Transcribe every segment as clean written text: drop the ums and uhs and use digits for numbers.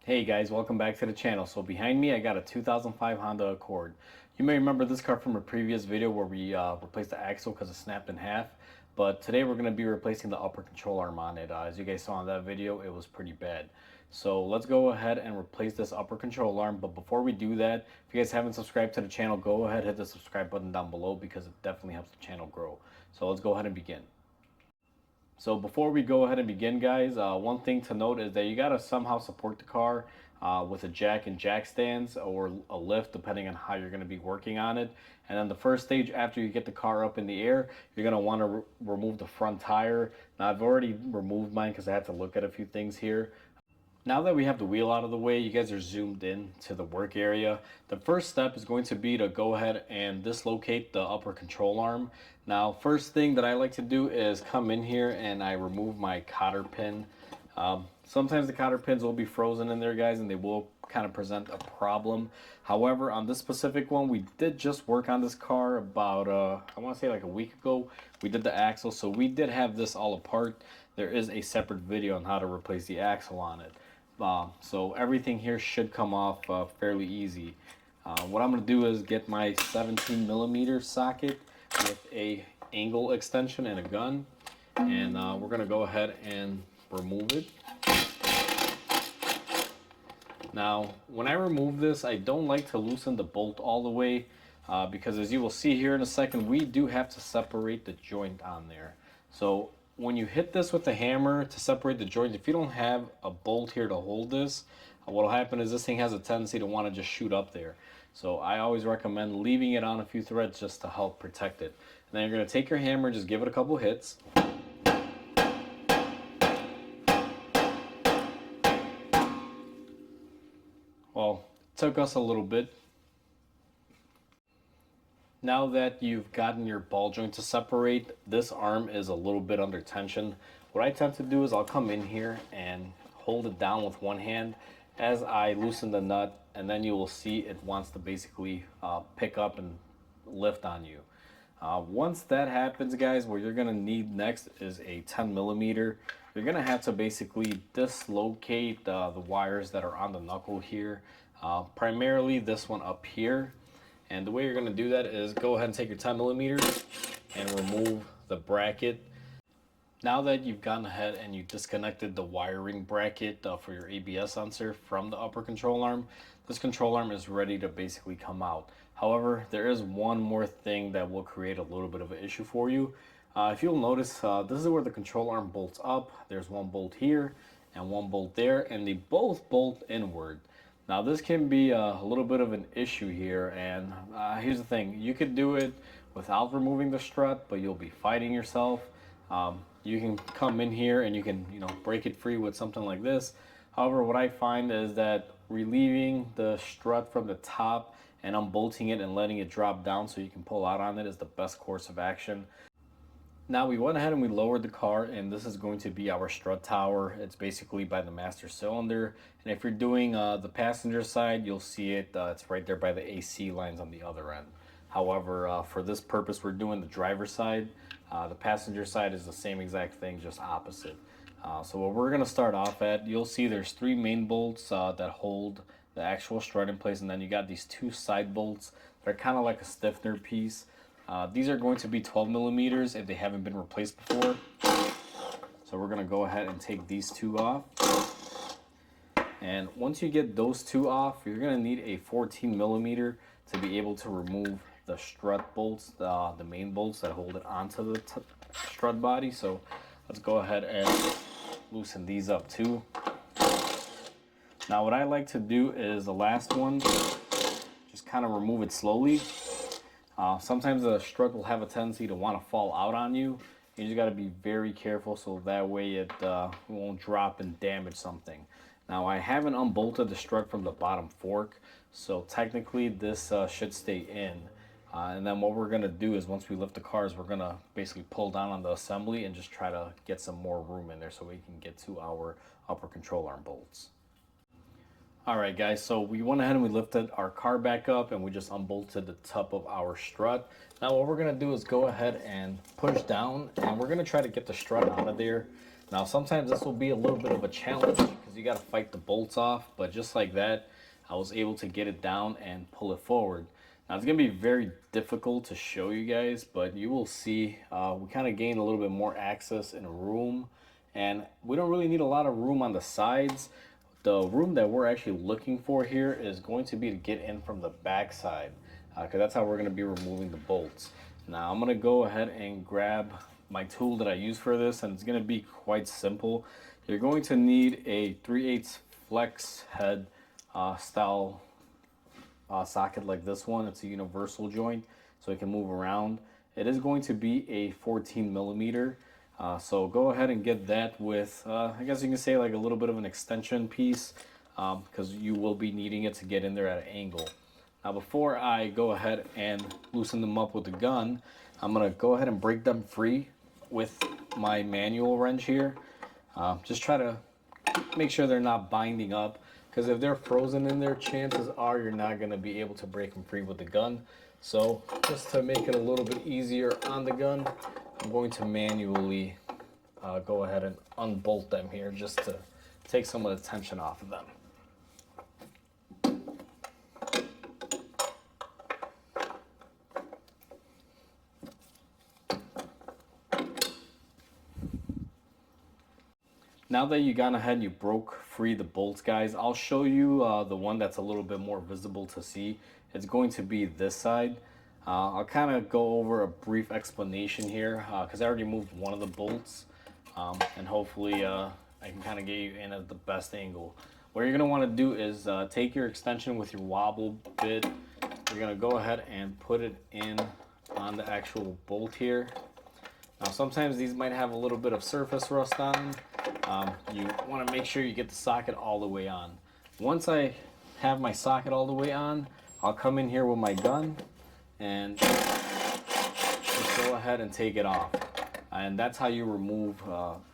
Hey guys, welcome back to the channel. So behind me I got a 2005 Honda Accord. You may remember this car from a previous video where we replaced the axle because it snapped in half. But today we're going to be replacing the upper control arm on it. As you guys saw in that video, it was pretty bad. So let's go ahead and replace this upper control arm. But before we do that, if you guys haven't subscribed to the channel, go ahead, hit the subscribe button down below because it definitely helps the channel grow. So let's go ahead and begin. So before we go ahead and begin, guys, one thing to note is that you got to somehow support the car with a jack and jack stands or a lift, depending on how you're going to be working on it. And then the first stage, after you get the car up in the air, you're going to want to remove the front tire. Now I've already removed mine because I had to look at a few things here. Now that we have the wheel out of the way, you guys are zoomed in to the work area. The first step is going to be to go ahead and dislocate the upper control arm. Now, first thing that I like to do is come in here and I remove my cotter pin. Sometimes the cotter pins will be frozen in there, guys, and they will kind of present a problem. However, on this specific one, we did just work on this car about, I want to say like a week ago. We did the axle, so we did have this all apart. There is a separate video on how to replace the axle on it. So everything here should come off fairly easy. What I'm going to do is get my 17mm socket with a angle extension and a gun, and we're going to go ahead and remove it. Now, when I remove this, I don't like to loosen the bolt all the way because, as you will see here in a second, we do have to separate the joint on there. So when you hit this with the hammer to separate the joint, if you don't have a bolt here to hold this, what will happen is this thing has a tendency to want to just shoot up there. So I always recommend leaving it on a few threads just to help protect it. And then you're going to take your hammer, just give it a couple hits. Well, it took us a little bit. Now that you've gotten your ball joint to separate, this arm is a little bit under tension. What I tend to do is I'll come in here and hold it down with one hand as I loosen the nut, and then you will see it wants to basically pick up and lift on you. Once that happens, guys, what you're going to need next is a 10mm. You're going to have to basically dislocate the wires that are on the knuckle here, primarily this one up here. And the way you're going to do that is go ahead and take your 10mm and remove the bracket. Now that you've gone ahead and you disconnected the wiring bracket for your ABS sensor from the upper control arm, this control arm is ready to basically come out. However, there is one more thing that will create a little bit of an issue for you. If you'll notice, this is where the control arm bolts up. There's one bolt here and one bolt there, and they both bolt inward. Now this can be a little bit of an issue here, and here's the thing. You could do it without removing the strut, but you'll be fighting yourself. You can come in here and you can, break it free with something like this. However, what I find is that relieving the strut from the top and unbolting it and letting it drop down so you can pull out on it is the best course of action. Now we went ahead and we lowered the car, and this is going to be our strut tower. It's basically by the master cylinder, and if you're doing the passenger side, you'll see it. It's right there by the AC lines on the other end. However, for this purpose, we're doing the driver side. The passenger side is the same exact thing, just opposite. So what we're going to start off at, you'll see there's 3 main bolts that hold the actual strut in place, and then you got these 2 side bolts that are kind of like a stiffener piece. These are going to be 12mm if they haven't been replaced before. So we're going to go ahead and take these 2 off. And once you get those 2 off, you're going to need a 14mm to be able to remove the strut bolts, the main bolts that hold it onto the strut body. So let's go ahead and loosen these up too. Now what I like to do is the last one, just kind of remove it slowly. Sometimes the strut will have a tendency to want to fall out on you. You just got to be very careful so that way it won't drop and damage something. Now I haven't unbolted the strut from the bottom fork, so technically this should stay in. And then what we're going to do is once we lift the cars, we're going to basically pull down on the assembly and just try to get some more room in there so we can get to our upper control arm bolts. Alright guys, so we went ahead and we lifted our car back up and we just unbolted the top of our strut. Now what we're going to do is go ahead and push down, and we're going to try to get the strut out of there. Now sometimes this will be a little bit of a challenge because because you got to fight the bolts off. But just like that, I was able to get it down and pull it forward. Now it's going to be very difficult to show you guys, but you will see we kind of gained a little bit more access in room, and we don't really need a lot of room on the sides. The room that we're actually looking for here is going to be to get in from the back side, because that's how we're going to be removing the bolts. Now I'm going to go ahead and grab my tool that I use for this, and it's going to be quite simple. You're going to need a 3/8 flex head style socket like this one. It's a universal joint, so it can move around. It is going to be a 14 millimeter. So go ahead and get that with, I guess you can say like a little bit of an extension piece, because you will be needing it to get in there at an angle. Now before I go ahead and loosen them up with the gun, I'm going to go ahead and break them free with my manual wrench here. Just try to make sure they're not binding up, because if they're frozen in there, chances are you're not going to be able to break them free with the gun. So just to make it a little bit easier on the gun, I'm going to manually go ahead and unbolt them here just to take some of the tension off of them. Now that you gone ahead and you broke free the bolts, guys, I'll show you the one that's a little bit more visible to see. It's going to be this side. I'll kind of go over a brief explanation here because I already moved one of the bolts, and hopefully I can kind of get you in at the best angle. What you're going to want to do is take your extension with your wobble bit. You're going to go ahead and put it in on the actual bolt here. Now sometimes these might have a little bit of surface rust on them. You want to make sure you get the socket all the way on. Once I have my socket all the way on, I'll come in here with my gun and just go ahead and take it off. And that's how you remove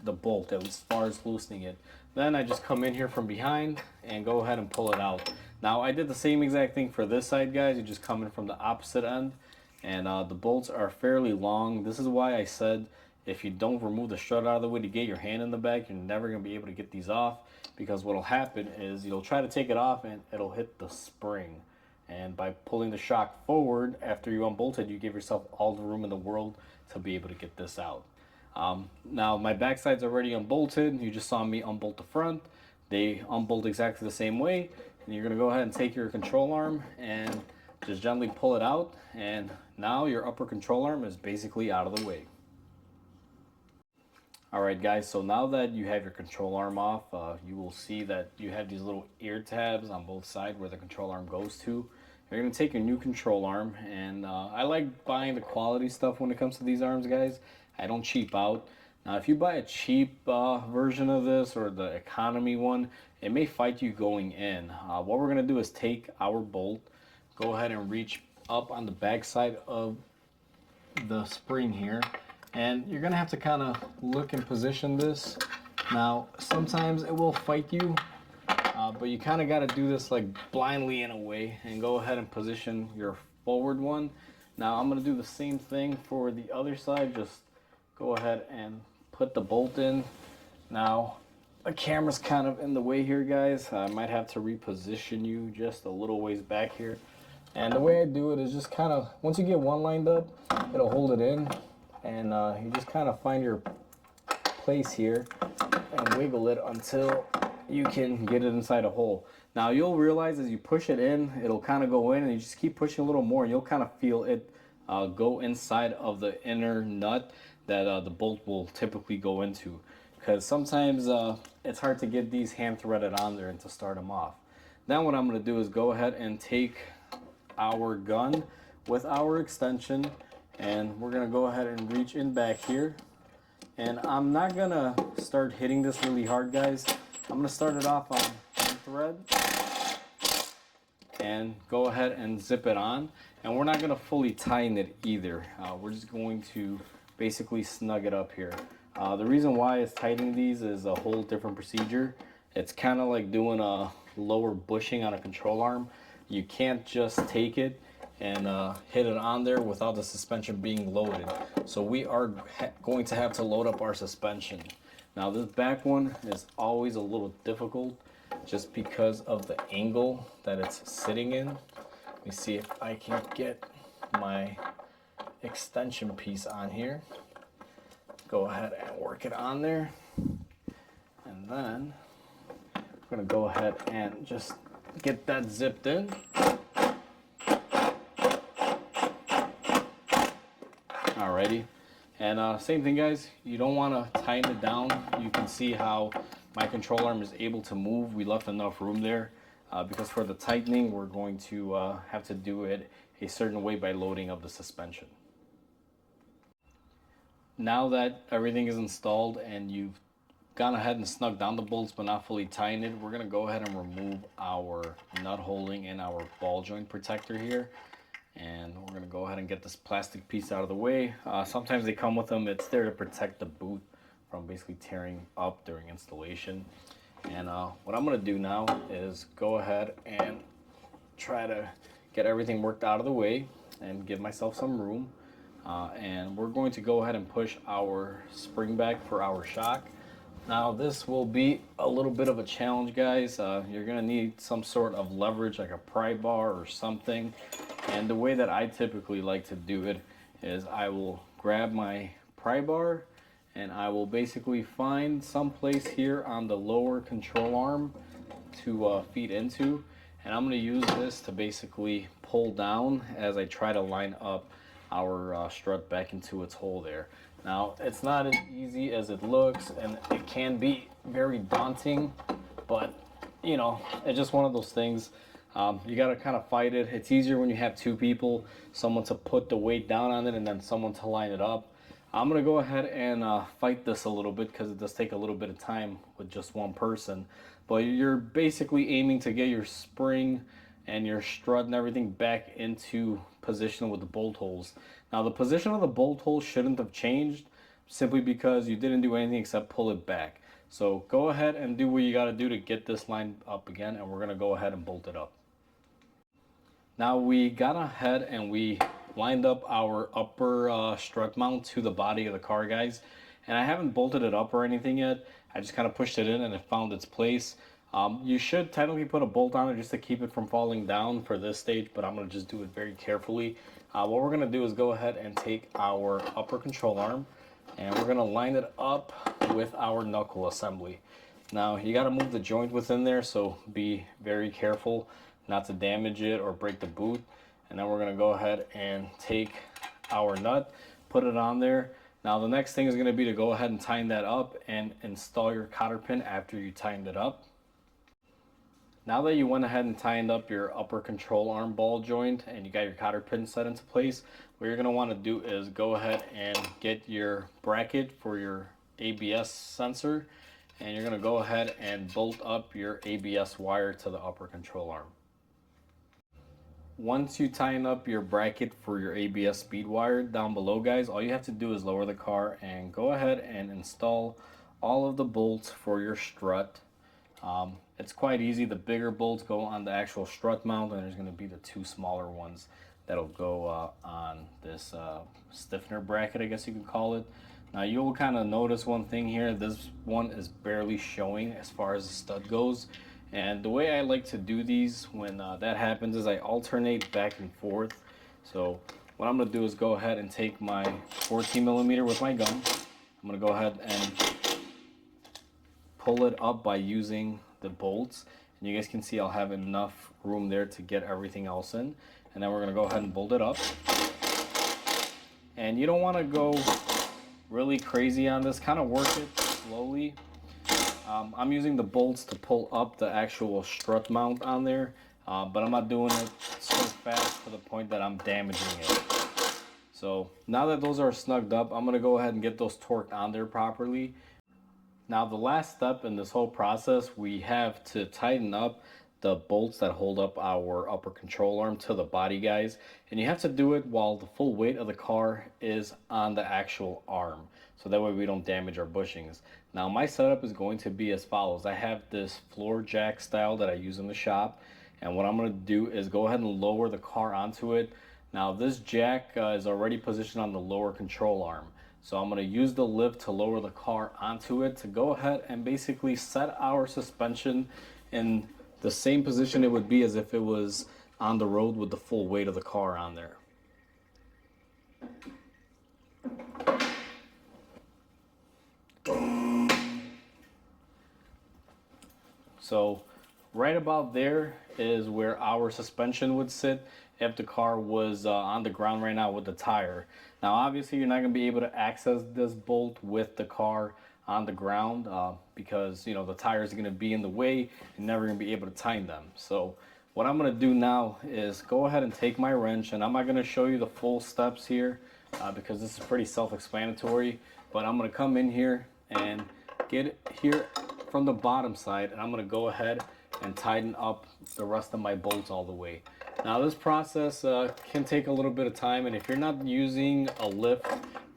the bolt as far as loosening it. Then I just come in here from behind and go ahead and pull it out. Now I did the same exact thing for this side, guys. You just come in from the opposite end, and the bolts are fairly long. This is why I said if you don't remove the strut out of the way to get your hand in the back, you're never going to be able to get these off, because what will happen is you'll try to take it off and it'll hit the spring. And by pulling the shock forward after you unbolted, you give yourself all the room in the world to be able to get this out. Now my backside's already unbolted. You just saw me unbolt the front. They unbolt exactly the same way. And you're going to go ahead and take your control arm and just gently pull it out. And now your upper control arm is basically out of the way. Alright guys, so now that you have your control arm off, you will see that you have these little ear tabs on both sides where the control arm goes to. You're going to take your new control arm, and I like buying the quality stuff when it comes to these arms, guys. I don't cheap out. Now if you buy a cheap version of this or the economy one, it may fight you going in. What we're going to do is take our bolt, go ahead and reach up on the back side of the spring here, and you're gonna have to kind of look and position this. Now sometimes it will fight you, but you kind of got to do this like blindly in a way, and go ahead and position your forward one. Now I'm gonna do the same thing for the other side. Just go ahead and put the bolt in. Now the camera's kind of in the way here, guys. I might have to reposition you just a little ways back here. And the way I do it is just kind of, once you get one lined up, it'll hold it in. And you just kind of find your place here and wiggle it until you can get it inside a hole. Now you'll realize as you push it in, it'll kind of go in, and you just keep pushing a little more, and you'll kind of feel it go inside of the inner nut that the bolt will typically go into. Because sometimes it's hard to get these hand threaded on there and to start them off. Then what I'm going to do is go ahead and take our gun with our extension, and we're gonna go ahead and reach in back here. And I'm not gonna start hitting this really hard, guys. I'm gonna start it off on one thread and go ahead and zip it on. And we're not gonna fully tighten it either. We're just going to basically snug it up here. The reason why it's tightening these is a whole different procedure. It's kind of like doing a lower bushing on a control arm. You can't just take it and hit it on there without the suspension being loaded. So we are going to have to load up our suspension. Now this back one is always a little difficult just because of the angle that it's sitting in. Let me see if I can get my extension piece on here. Go ahead and work it on there. And then I'm gonna go ahead and just get that zipped in. Alrighty. And same thing, guys, you don't want to tighten it down. You can see how my control arm is able to move. We left enough room there because for the tightening, we're going to have to do it a certain way by loading up the suspension. Now that everything is installed and you've gone ahead and snugged down the bolts but not fully tightened it, we're going to go ahead and remove our nut holding and our ball joint protector here. And we're going to go ahead and get this plastic piece out of the way. Sometimes they come with them. It's there to protect the boot from basically tearing up during installation. And what I'm going to do now is go ahead and try to get everything worked out of the way and give myself some room. And we're going to go ahead and push our spring back for our shock. Now this will be a little bit of a challenge, guys. You're going to need some sort of leverage like a pry bar or something. And the way that I typically like to do it is I will grab my pry bar and I will basically find some place here on the lower control arm to feed into. And I'm going to use this to basically pull down as I try to line up our strut back into its hole there. Now, it's not as easy as it looks, and it can be very daunting, but you know, it's just one of those things. You got to kind of fight it. It's easier when you have two people, someone to put the weight down on it and then someone to line it up. I'm going to go ahead and fight this a little bit because it does take a little bit of time with just one person. But you're basically aiming to get your spring and your strut and everything back into position with the bolt holes. Now the position of the bolt holes shouldn't have changed simply because you didn't do anything except pull it back. So go ahead and do what you got to do to get this lined up again, and we're going to go ahead and bolt it up. Now we got ahead and we lined up our upper strut mount to the body of the car, guys, and I haven't bolted it up or anything yet. I just kind of pushed it in and it found its place. You should technically put a bolt on it just to keep it from falling down for this stage, but I'm going to just do it very carefully. What we're going to do is go ahead and take our upper control arm and we're going to line it up with our knuckle assembly. Now you got to move the joint within there, so be very careful not to damage it or break the boot. And then we're going to go ahead and take our nut, put it on there. Now the next thing is going to be to go ahead and tighten that up and install your cotter pin after you tightened it up. Now that you went ahead and tightened up your upper control arm ball joint and you got your cotter pin set into place, what you're going to want to do is go ahead and get your bracket for your ABS sensor, and you're going to go ahead and bolt up your ABS wire to the upper control arm. Once you tighten up your bracket for your ABS speed wire down below, guys, all you have to do is lower the car and go ahead and install all of the bolts for your strut. It's quite easy. The bigger bolts go on the actual strut mount, and there's going to be the two smaller ones that'll go on this stiffener bracket, I guess you could call it. Now you'll kind of notice one thing here. This one is barely showing as far as the stud goes. And the way I like to do these when that happens is I alternate back and forth. So what I'm going to do is go ahead and take my 14 millimeter with my gun. I'm going to go ahead and pull it up by using the bolts, and you guys can see I'll have enough room there to get everything else in. And then we're going to go ahead and bolt it up. And you don't want to go really crazy on this, kind of work it slowly. I'm using the bolts to pull up the actual strut mount on there, but I'm not doing it so fast to the point that I'm damaging it. So now that those are snugged up, I'm going to go ahead and get those torqued on there properly. Now the last step in this whole process, we have to tighten up the bolts that hold up our upper control arm to the body, guys. And you have to do it while the full weight of the car is on the actual arm, so that way we don't damage our bushings. Now my setup is going to be as follows. I have this floor jack style that I use in the shop, and what I'm going to do is go ahead and lower the car onto it. Now this jack is already positioned on the lower control arm. So I'm going to use the lift to lower the car onto it to go ahead and basically set our suspension in the same position it would be as if it was on the road with the full weight of the car on there. So right about there is where our suspension would sit if the car was on the ground right now with the tire. Now obviously you're not going to be able to access this bolt with the car on the ground because you know the tires are going to be in the way and never going to be able to tighten them. So what I'm going to do now is go ahead and take my wrench, and I'm not going to show you the full steps here because this is pretty self-explanatory, but I'm going to come in here and get it here from the bottom side, and I'm going to go ahead and tighten up the rest of my bolts all the way. Now this process can take a little bit of time, and if you're not using a lift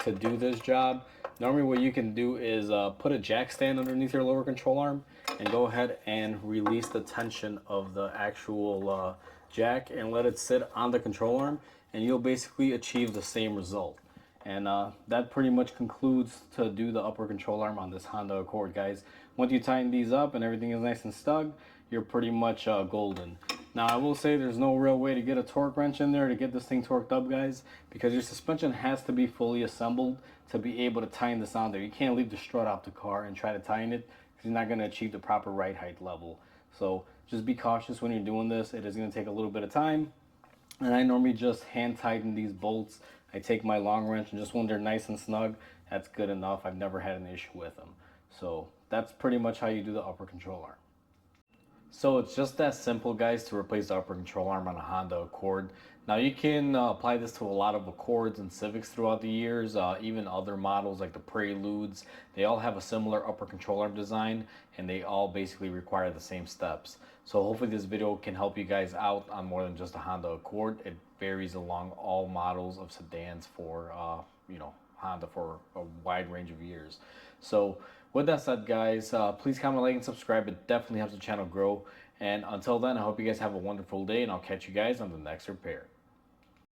to do this job, normally what you can do is put a jack stand underneath your lower control arm and go ahead and release the tension of the actual jack and let it sit on the control arm, and you'll basically achieve the same result. And that pretty much concludes to do the upper control arm on this Honda Accord, guys. Once you tighten these up and everything is nice and snug, you're pretty much golden. Now I will say there's no real way to get a torque wrench in there to get this thing torqued up, guys, because your suspension has to be fully assembled to be able to tighten this on there. You can't leave the strut off the car and try to tighten it because you're not going to achieve the proper ride height level. So just be cautious when you're doing this. It is going to take a little bit of time. And I normally just hand tighten these bolts. I take my long wrench, and just when they're nice and snug, that's good enough. I've never had an issue with them. So that's pretty much how you do the upper control arm. So it's just that simple, guys, to replace the upper control arm on a Honda Accord. Now you can apply this to a lot of Accords and Civics throughout the years, even other models like the Preludes. They all have a similar upper control arm design, and they all basically require the same steps. So hopefully this video can help you guys out on more than just a Honda Accord. It varies along all models of sedans for Honda for a wide range of years. So with that said, guys, please comment, like, and subscribe. It definitely helps the channel grow. And until then, I hope you guys have a wonderful day, and I'll catch you guys on the next repair.